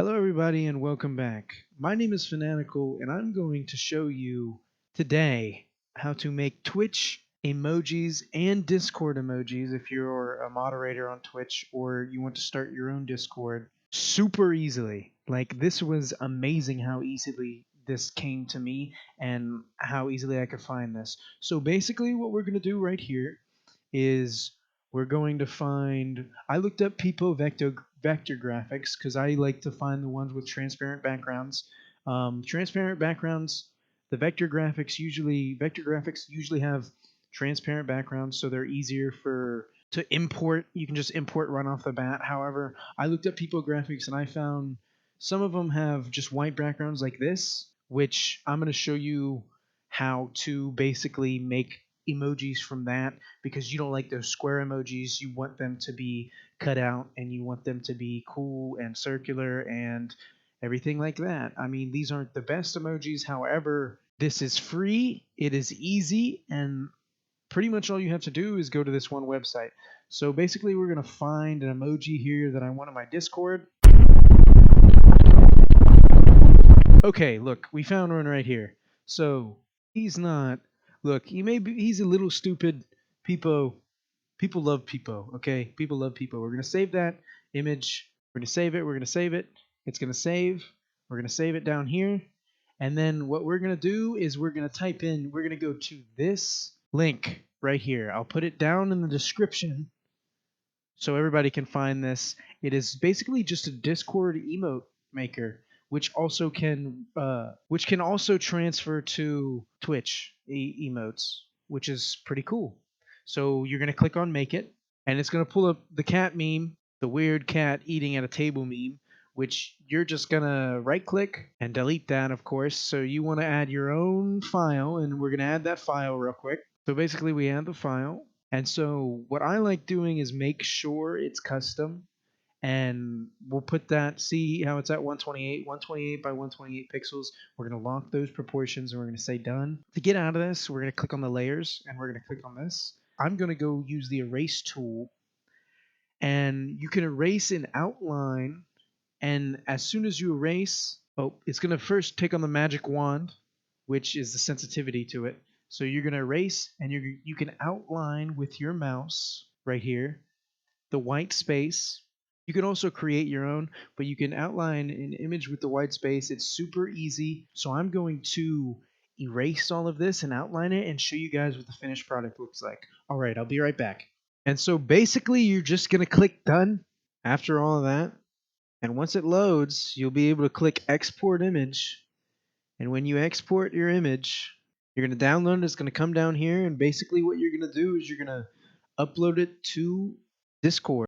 Hello, everybody, and welcome back. My name is Fanatical, and I'm going to show you today how to make Twitch emojis and Discord emojis if you're a moderator on Twitch or you want to start your own Discord super easily. Like, this was amazing how easily this came to me and how easily I could find this. So, basically, what we're going to do right here is we're going to find. I looked up Peepo vector graphics because I like to find the ones with transparent backgrounds. Transparent backgrounds, the vector graphics usually have transparent backgrounds, so they're easier for to import. You can just import right off the bat. However, I looked up Peepo graphics and I found some of them have just white backgrounds like this, which I'm going to show you how to basically make emojis from that because you don't like those square emojis. You want them to be cut out and you want them to be cool and circular and everything like that. I mean, these aren't the best emojis. However, this is free, it is easy, and pretty much all you have to do is go to this one website. So basically, we're going to find an emoji here that I want in my Discord. Okay, look, we found one right here. So he's not. Look, he's a little stupid. People love Peepo, okay? People love Peepo. We're going to save that image. We're going to save it. We're going to save it. It's going to save. We're going to save it down here. And then what we're going to do is we're going to type in, we're going to go to this link right here. I'll put it down in the description so everybody can find this. It is basically just a Discord emote maker, which can also transfer to Twitch emotes, which is pretty cool. So you're gonna click on make it, and it's gonna pull up the cat meme, the weird cat eating at a table meme, which you're just gonna right click and delete that, of course. So you want to add your own file, and we're gonna add that file real quick. So basically, we add the file, and so what I like doing is make sure it's custom, and we'll put that, see how it's at 128 by 128 pixels. We're going to lock those proportions and we're going to say done. To get out of this, we're going to click on the layers and we're going to click on this. I'm going to go use the erase tool, and you can erase an outline, and as soon as you erase, it's going to first take on the magic wand, which is the sensitivity to it. So you're going to erase, and you can outline with your mouse right here the white space. You can also create your own, but you can outline an image with the white space. It's super easy. So I'm going to erase all of this and outline it and show you guys what the finished product looks like. All right, I'll be right back. And so basically, you're just going to click done after all of that. And once it loads, you'll be able to click export image. And when you export your image, you're going to download it. It's going to come down here. And basically what you're going to do is you're going to upload it to Discord.